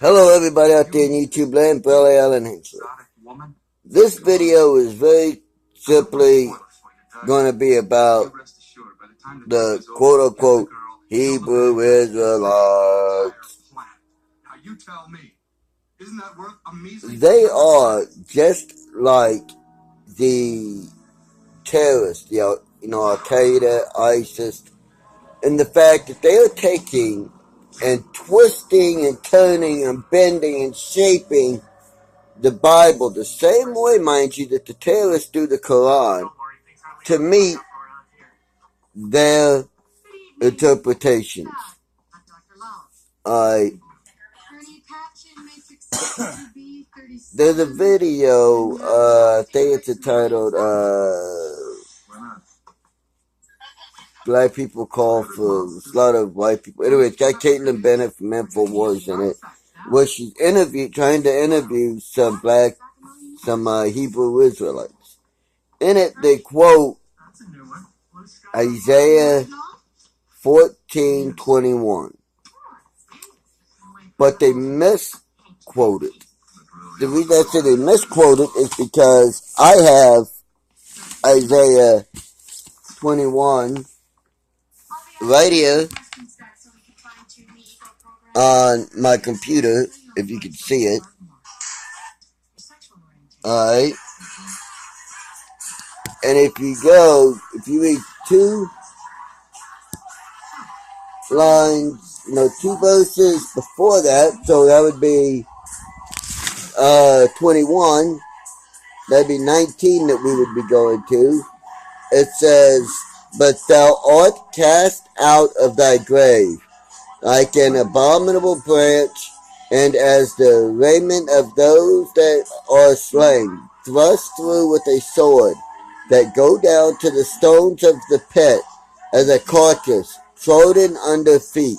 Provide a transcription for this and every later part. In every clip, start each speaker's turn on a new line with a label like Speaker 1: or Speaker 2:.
Speaker 1: Hello everybody out there in YouTube land, Bella Allen Hinchley. This video is very simply going to be about the quote-unquote Hebrew Israelites. They are just like the terrorists, Al-Qaeda, ISIS, in the fact that they are taking and twisting and turning and bending and shaping the Bible the same way, mind you, that the terrorists do the Quran to meet their interpretations. There's a video, I think it's entitled, Black people call for slaughter of white people. Anyway, it's got Caitlin Bennett from InfoWars in it, where she's trying to interview some Hebrew Israelites. In it, they quote Isaiah 14:21, but they misquote it. The reason I say they misquote it is because I have Isaiah 21 right here on my computer, if you can see it. Alright. And if you read two verses before that, so that would be 21, that'd be 19 that we would be going to. It says, "But thou art cast out of thy grave, like an abominable branch, and as the raiment of those that are slain, thrust through with a sword, that go down to the stones of the pit, as a carcass trodden under feet.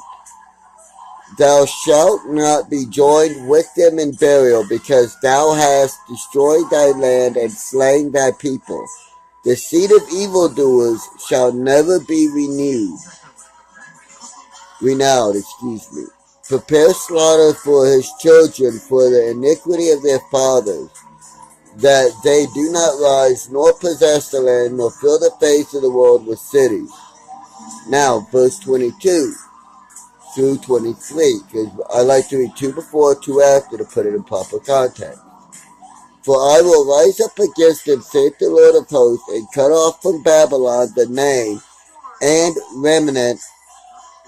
Speaker 1: Thou shalt not be joined with them in burial, because thou hast destroyed thy land and slain thy people. The seed of evildoers shall never be renowned. Prepare slaughter for his children for the iniquity of their fathers, that they do not rise, nor possess the land, nor fill the face of the world with cities." Now, verse 22 through 23, because I like to read 2 before, 2 after to put it in proper context. "For I will rise up against them, saith the Lord of hosts, and cut off from Babylon the name and remnant,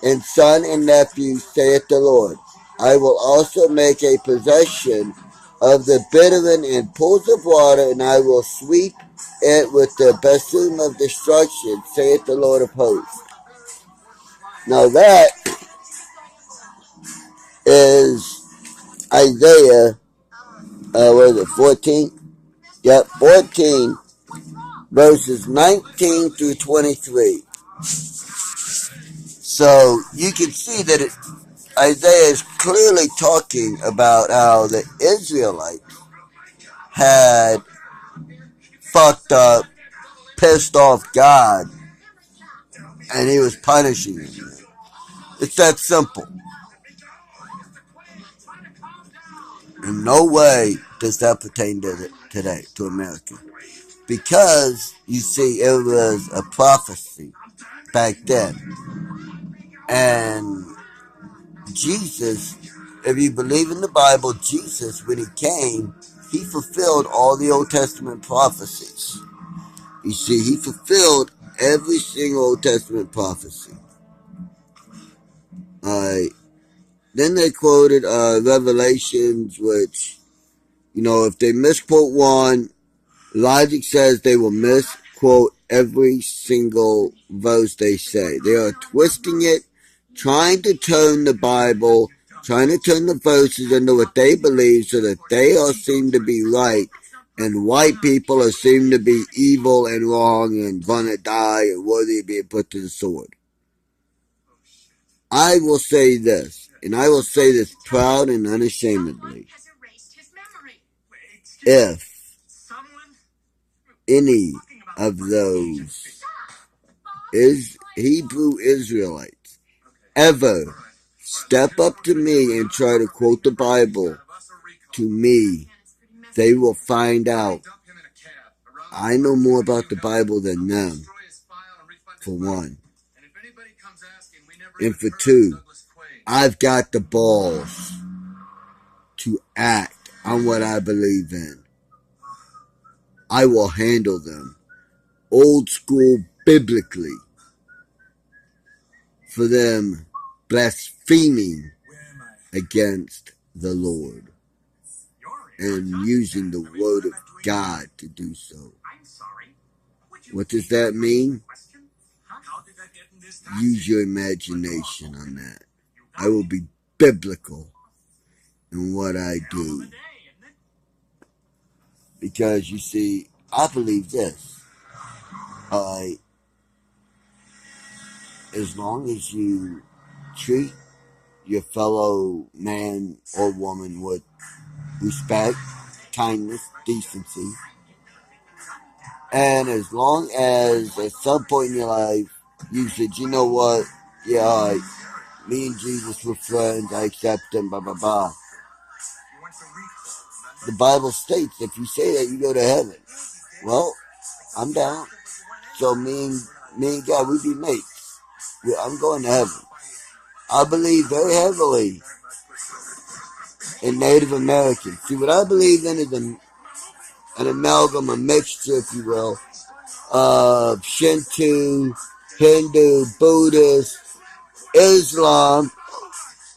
Speaker 1: and son and nephew, saith the Lord. I will also make a possession of the bittern and pools of water, and I will sweep it with the besom of destruction, saith the Lord of hosts." Now that is Isaiah, 14? Yep, 14, verses 19 through 23. So you can see that Isaiah is clearly talking about how the Israelites had fucked up, pissed off God, and he was punishing them. It's that simple. In no way does that pertain to today, to America. Because, you see, it was a prophecy back then. And Jesus, if you believe in the Bible, Jesus, when he came, he fulfilled all the Old Testament prophecies. You see, he fulfilled every single Old Testament prophecy. Alright. Then they quoted Revelations, which, if they misquote one, logic says they will misquote every single verse they say. They are twisting it, trying to turn the Bible, trying to turn the verses into what they believe so that they are seen to be right, and white people are seen to be evil and wrong and gonna die and worthy of being put to the sword. I will say this, and I will say this proud and unashamedly. If any of those Hebrew Israelites ever step up to me and try to quote the Bible to me, they will find out I know more about the Bible than them, for one. And for two, I've got the balls to act on what I believe in. I will handle them old school biblically for them blaspheming against the Lord and using the word of God to do so. What does that mean? Use your imagination on that. I will be biblical in what I do. Because you see, I believe this. As long as you treat your fellow man or woman with respect, kindness, decency, and as long as at some point in your life you said, you know what, yeah, me and Jesus were friends, I accept him, blah, blah, blah. The Bible states if you say that, you go to heaven. Well, I'm down. So me and God, we be mates. I'm going to heaven. I believe very heavily in Native Americans. See, what I believe in is an amalgam, a mixture, if you will, of Shinto, Hindu, Buddhist, Islam.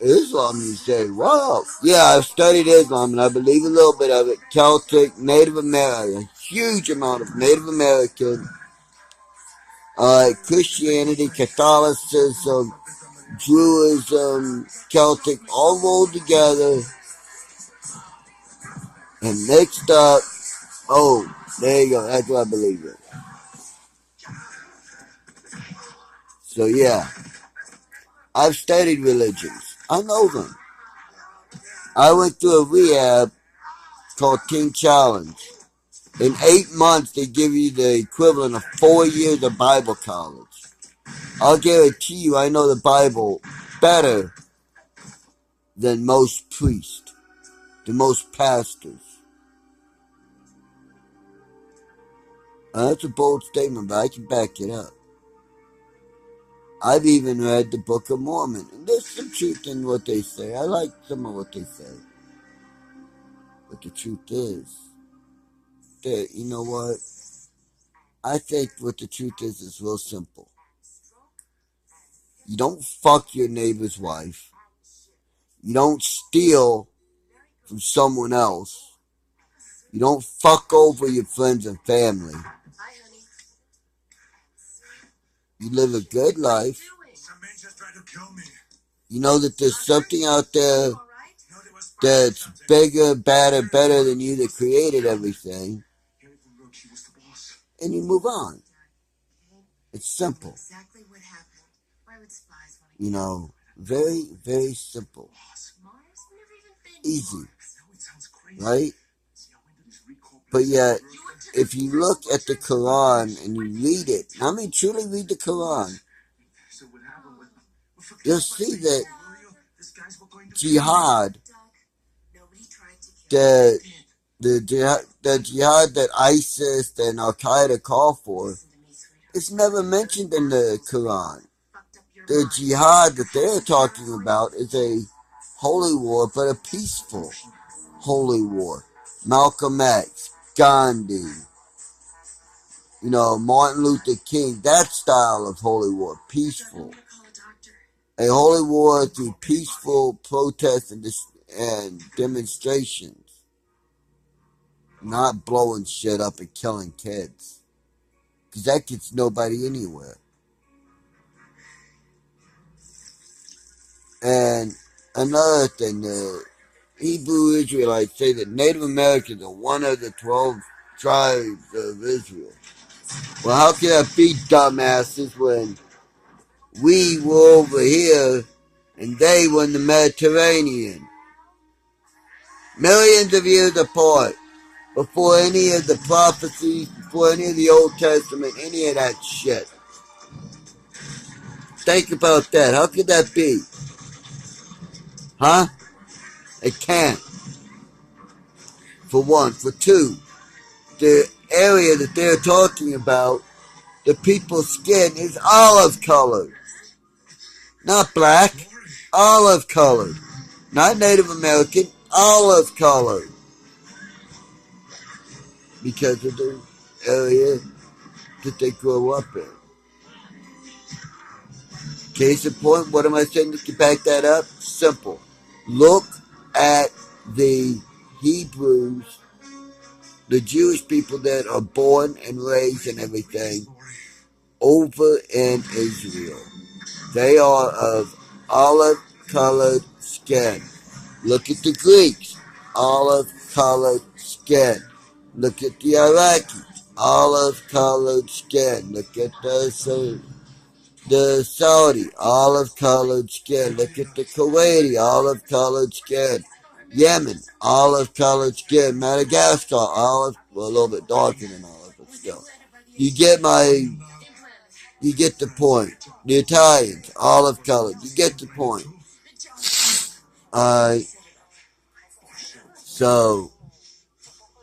Speaker 1: Islam, you say, wow. Yeah, I've studied Islam and I believe a little bit of it. Celtic, Native American, a huge amount of Native American, Christianity, Catholicism, Judaism, Celtic, all rolled together and mixed up. Oh, there you go. That's what I believe in. So yeah, I've studied religions. I know them. I went through a rehab called Teen Challenge. In 8 months, they give you the equivalent of 4 years of Bible college. I'll guarantee you I know the Bible better than most priests, than most pastors. That's a bold statement, but I can back it up. I've even read the Book of Mormon, and there's some truth in what they say. I like some of what they say. But the truth is that, you know what? I think what the truth is real simple. You don't fuck your neighbor's wife. You don't steal from someone else. You don't fuck over your friends and family. You live a good life. You know that there's something out there that's bigger, better than you that created everything. And you move on. It's simple. You know, very, very simple. Easy. Right? But yet, if you look at the Quran and you read it, I mean truly read the Quran, you'll see that jihad, the jihad that ISIS and Al-Qaeda call for, is never mentioned in the Quran. The jihad that they're talking about is a holy war, but a peaceful holy war. Malcolm X, Gandhi, Martin Luther King, that style of holy war, peaceful. A holy war through peaceful protests and demonstrations. Not blowing shit up and killing kids. Because that gets nobody anywhere. And another thing, the Hebrew Israelites say that Native Americans are one of the 12 tribes of Israel. Well, how can that be, dumbasses, when we were over here and they were in the Mediterranean? Millions of years apart. Before any of the prophecies, before any of the Old Testament, any of that shit. Think about that. How could that be? Huh? It can't. For one. For two, the area that they're talking about, the people's skin is olive colored. Not black. Olive colored. Not Native American. Olive colored. Because of the area that they grow up in. Case in point, what am I saying to back that up? Simple. Look at the Hebrews, the Jewish people that are born and raised and everything over in Israel. They are of olive-colored skin. Look at the Greeks, olive-colored skin. Look at the Iraqis, olive-colored skin. Look at the Saudi, olive-colored skin. Look at the Kuwaiti, olive-colored skin. Yemen, olive-colored skin. Madagascar, olive, well, a little bit darker than olive, but still. You get the point. The Italians, olive-colored. You get the point. Alright, so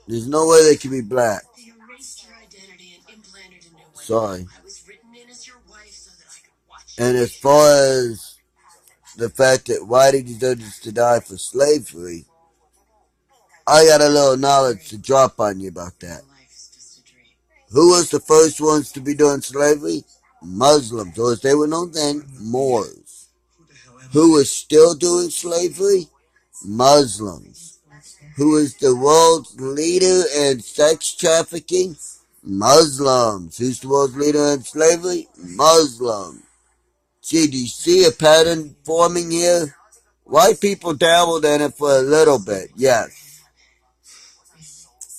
Speaker 1: there's no way they can be black. Sorry. And as far as the fact that whitey deserves to die for slavery, I got a little knowledge to drop on you about that. Who was the first ones to be doing slavery? Muslims, or as they were known then, Moors. Who was still doing slavery? Muslims. Who is the world's leader in sex trafficking? Muslims. Who's the world's leader in slavery? Muslims. Gee, do you see a pattern forming here? White people dabbled in it for a little bit, yes.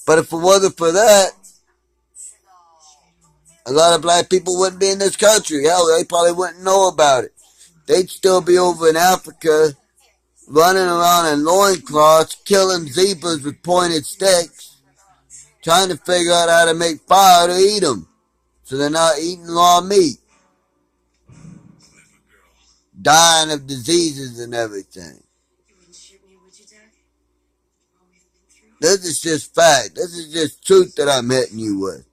Speaker 1: But if it wasn't for that, a lot of black people wouldn't be in this country. Hell, they probably wouldn't know about it. They'd still be over in Africa, running around in loincloths, killing zebras with pointed sticks, trying to figure out how to make fire to eat them, so they're not eating raw meat, dying of diseases and everything. This is just fact. This is just truth that I'm hitting you with.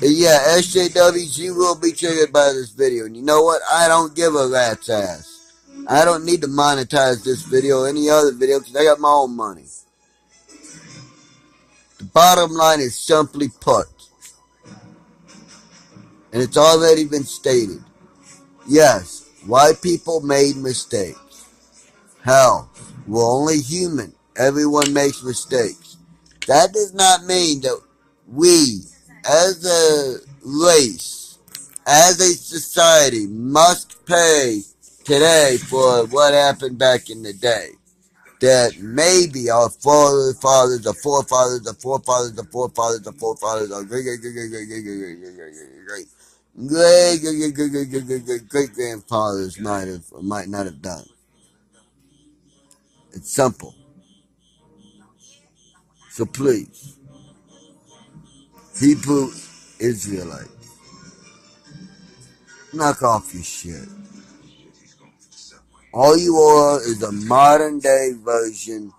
Speaker 1: And yeah, SJWs, you will be triggered by this video. And you know what? I don't give a rat's ass. I don't need to monetize this video or any other video because I got my own money. The bottom line is simply put, and it's already been stated, yes, white people made mistakes. Hell, we're only human. Everyone makes mistakes. That does not mean that we, as a race, as a society, must pay today for what happened back in the day. That maybe our forefathers, our forefathers, our forefathers, our forefathers, our forefathers, our great grandfathers might not have done. It's simple. So please, Hebrew Israelites, knock off your shit. All you are is a modern day version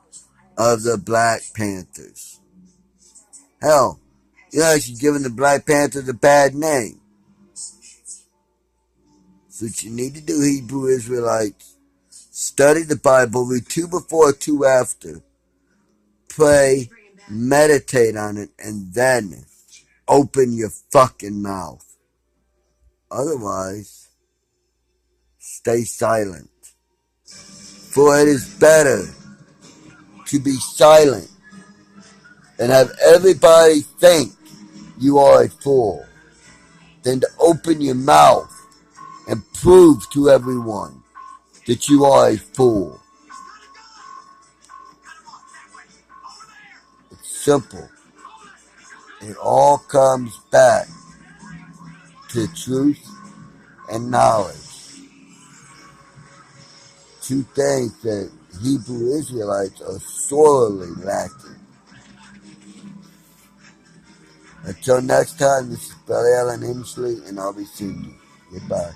Speaker 1: of the Black Panthers. Hell, you're actually giving the Black Panthers a bad name. So what you need to do, Hebrew Israelites, study the Bible, read 2 before, 2 after. Pray, meditate on it, and then open your fucking mouth. Otherwise, stay silent. For it is better to be silent and have everybody think you are a fool than to open your mouth and prove to everyone that you are a fool. It's simple. It all comes back to truth and knowledge. 2 things that Hebrew Israelites are sorely lacking. Until next time, this is Brother Allen Inslee, and I'll be seeing you. Goodbye.